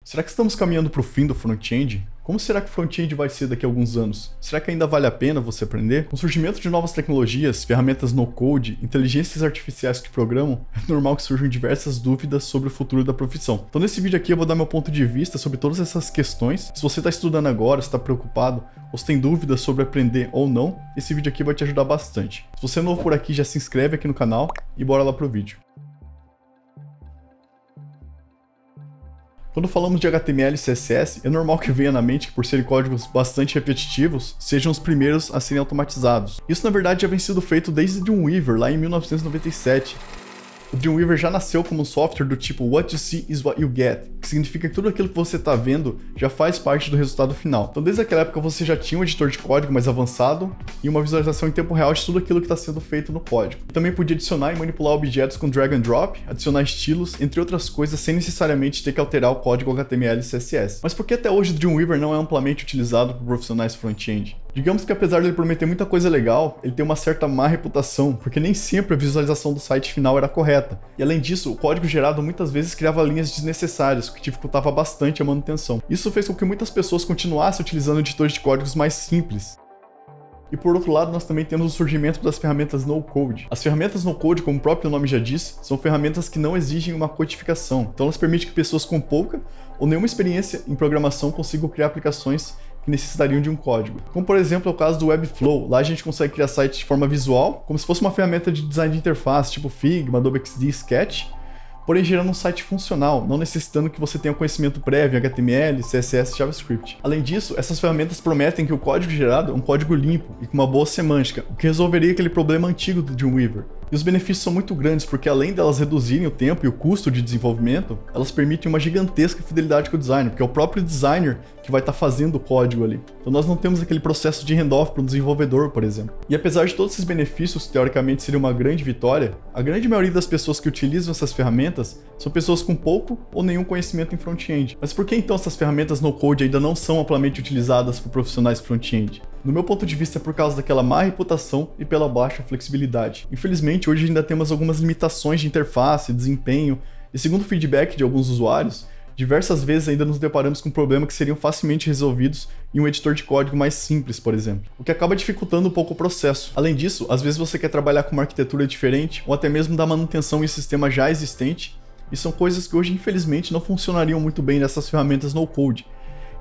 Será que estamos caminhando para o fim do front-end? Como será que o front-end vai ser daqui a alguns anos? Será que ainda vale a pena você aprender? Com o surgimento de novas tecnologias, ferramentas no-code, inteligências artificiais que programam, é normal que surjam diversas dúvidas sobre o futuro da profissão. Então nesse vídeo aqui eu vou dar meu ponto de vista sobre todas essas questões. Se você está estudando agora, está preocupado, ou se tem dúvidas sobre aprender ou não, esse vídeo aqui vai te ajudar bastante. Se você é novo por aqui, já se inscreve aqui no canal e bora lá pro vídeo. Quando falamos de HTML e CSS, é normal que venha na mente que, por serem códigos bastante repetitivos, sejam os primeiros a serem automatizados. Isso na verdade já vem sido feito desde Dreamweaver, lá em 1997. O Dreamweaver já nasceu como um software do tipo What you see is what you get, que significa que tudo aquilo que você está vendo já faz parte do resultado final. Então desde aquela época você já tinha um editor de código mais avançado e uma visualização em tempo real de tudo aquilo que está sendo feito no código. Também podia adicionar e manipular objetos com drag and drop, adicionar estilos, entre outras coisas, sem necessariamente ter que alterar o código HTML e CSS. Mas por que até hoje o Dreamweaver não é amplamente utilizado por profissionais front-end? Digamos que apesar de ele prometer muita coisa legal, ele tem uma certa má reputação, porque nem sempre a visualização do site final era correta. E além disso, o código gerado muitas vezes criava linhas desnecessárias, o que dificultava bastante a manutenção. Isso fez com que muitas pessoas continuassem utilizando editores de códigos mais simples. E por outro lado, nós também temos o surgimento das ferramentas no-code. As ferramentas no-code, como o próprio nome já diz, são ferramentas que não exigem uma codificação. Então elas permitem que pessoas com pouca ou nenhuma experiência em programação consigam criar aplicações que necessitariam de um código. Como por exemplo é o caso do Webflow. Lá a gente consegue criar sites de forma visual, como se fosse uma ferramenta de design de interface, tipo Figma, Adobe XD, Sketch, porém gerando um site funcional, não necessitando que você tenha conhecimento prévio em HTML, CSS e JavaScript. Além disso, essas ferramentas prometem que o código gerado é um código limpo e com uma boa semântica, o que resolveria aquele problema antigo do Dreamweaver. E os benefícios são muito grandes porque além delas reduzirem o tempo e o custo de desenvolvimento, elas permitem uma gigantesca fidelidade com o designer, porque é o próprio designer que vai estar fazendo o código ali. Então nós não temos aquele processo de handoff para o desenvolvedor, por exemplo. E apesar de todos esses benefícios, que teoricamente seria uma grande vitória, a grande maioria das pessoas que utilizam essas ferramentas são pessoas com pouco ou nenhum conhecimento em front-end. Mas por que então essas ferramentas no-code ainda não são amplamente utilizadas por profissionais front-end? No meu ponto de vista é por causa daquela má reputação e pela baixa flexibilidade. Infelizmente, hoje ainda temos algumas limitações de interface, desempenho, e segundo o feedback de alguns usuários, diversas vezes ainda nos deparamos com problemas que seriam facilmente resolvidos em um editor de código mais simples, por exemplo, o que acaba dificultando um pouco o processo. Além disso, às vezes você quer trabalhar com uma arquitetura diferente, ou até mesmo dar manutenção em sistema já existente, e são coisas que hoje infelizmente não funcionariam muito bem nessas ferramentas no-code.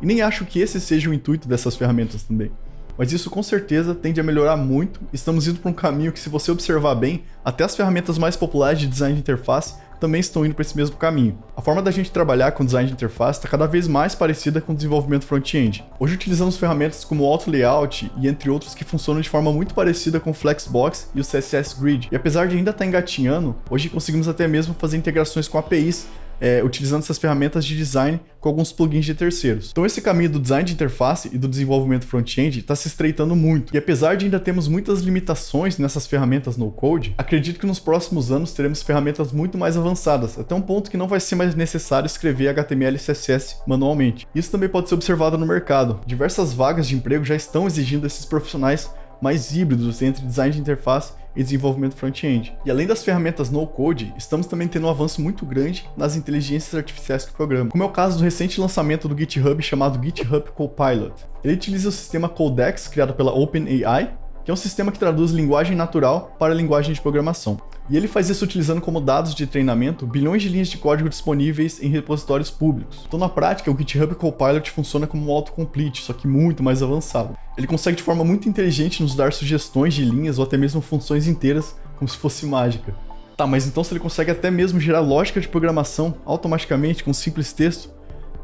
E nem acho que esse seja o intuito dessas ferramentas também. Mas isso com certeza tende a melhorar muito, estamos indo para um caminho que, se você observar bem, até as ferramentas mais populares de design de interface também estão indo para esse mesmo caminho. A forma da gente trabalhar com design de interface está cada vez mais parecida com o desenvolvimento front-end. Hoje utilizamos ferramentas como o Auto Layout e entre outros que funcionam de forma muito parecida com o Flexbox e o CSS Grid. E apesar de ainda estar engatinhando, hoje conseguimos até mesmo fazer integrações com APIs, utilizando essas ferramentas de design com alguns plugins de terceiros. Então esse caminho do design de interface e do desenvolvimento front-end está se estreitando muito. E apesar de ainda termos muitas limitações nessas ferramentas no-code, acredito que nos próximos anos teremos ferramentas muito mais avançadas, até um ponto que não vai ser mais necessário escrever HTML e CSS manualmente. Isso também pode ser observado no mercado. Diversas vagas de emprego já estão exigindo esses profissionais mais híbridos entre design de interface e desenvolvimento front-end. E além das ferramentas no-code, estamos também tendo um avanço muito grande nas inteligências artificiais que programam, como é o caso do recente lançamento do GitHub chamado GitHub Copilot. Ele utiliza o sistema Codex criado pela OpenAI, que é um sistema que traduz linguagem natural para linguagem de programação. E ele faz isso utilizando como dados de treinamento bilhões de linhas de código disponíveis em repositórios públicos. Então na prática, o GitHub Copilot funciona como um autocomplete, só que muito mais avançado. Ele consegue de forma muito inteligente nos dar sugestões de linhas ou até mesmo funções inteiras, como se fosse mágica. Tá, mas então se ele consegue até mesmo gerar lógica de programação automaticamente com um simples texto,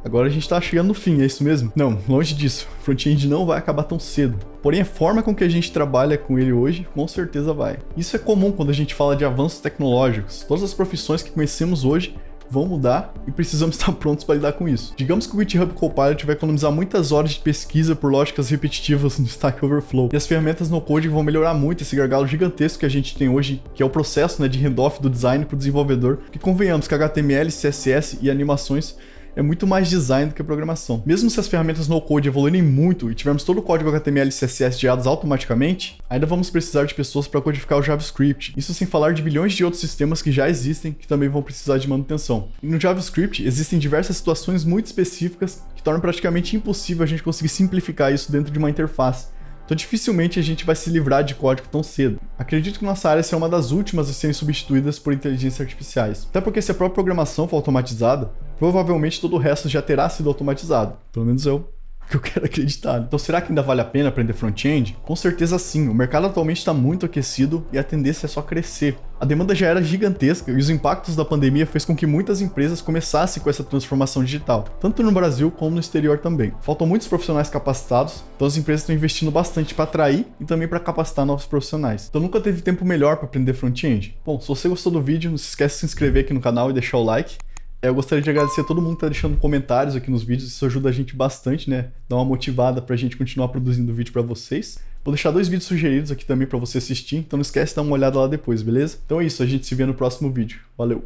agora a gente tá chegando no fim, é isso mesmo? Não, longe disso. O front-end não vai acabar tão cedo. Porém, a forma com que a gente trabalha com ele hoje, com certeza vai. Isso é comum quando a gente fala de avanços tecnológicos. Todas as profissões que conhecemos hoje vão mudar e precisamos estar prontos para lidar com isso. Digamos que o GitHub Copilot vai economizar muitas horas de pesquisa por lógicas repetitivas no Stack Overflow. E as ferramentas no code vão melhorar muito esse gargalo gigantesco que a gente tem hoje, que é o processo de handoff do design para o desenvolvedor. Que convenhamos que HTML, CSS e animações é muito mais design do que programação. Mesmo se as ferramentas no-code evoluírem muito e tivermos todo o código HTML e CSS gerados automaticamente, ainda vamos precisar de pessoas para codificar o JavaScript. Isso sem falar de bilhões de outros sistemas que já existem que também vão precisar de manutenção. E no JavaScript existem diversas situações muito específicas que tornam praticamente impossível a gente conseguir simplificar isso dentro de uma interface. Então dificilmente a gente vai se livrar de código tão cedo. Acredito que nossa área será uma das últimas a serem substituídas por inteligências artificiais. Até porque se a própria programação for automatizada, provavelmente todo o resto já terá sido automatizado. Pelo menos eu quero acreditar. Então será que ainda vale a pena aprender front-end? Com certeza sim, o mercado atualmente está muito aquecido e a tendência é só crescer. A demanda já era gigantesca e os impactos da pandemia fez com que muitas empresas começassem com essa transformação digital, tanto no Brasil como no exterior também. Faltam muitos profissionais capacitados, então as empresas estão investindo bastante para atrair e também para capacitar novos profissionais. Então nunca teve tempo melhor para aprender front-end. Bom, se você gostou do vídeo, não se esquece de se inscrever aqui no canal e deixar o like. Eu gostaria de agradecer a todo mundo que tá deixando comentários aqui nos vídeos, isso ajuda a gente bastante, né? Dá uma motivada pra gente continuar produzindo vídeo pra vocês. Vou deixar 2 vídeos sugeridos aqui também pra você assistir, então não esquece de dar uma olhada lá depois, beleza? Então é isso, a gente se vê no próximo vídeo. Valeu!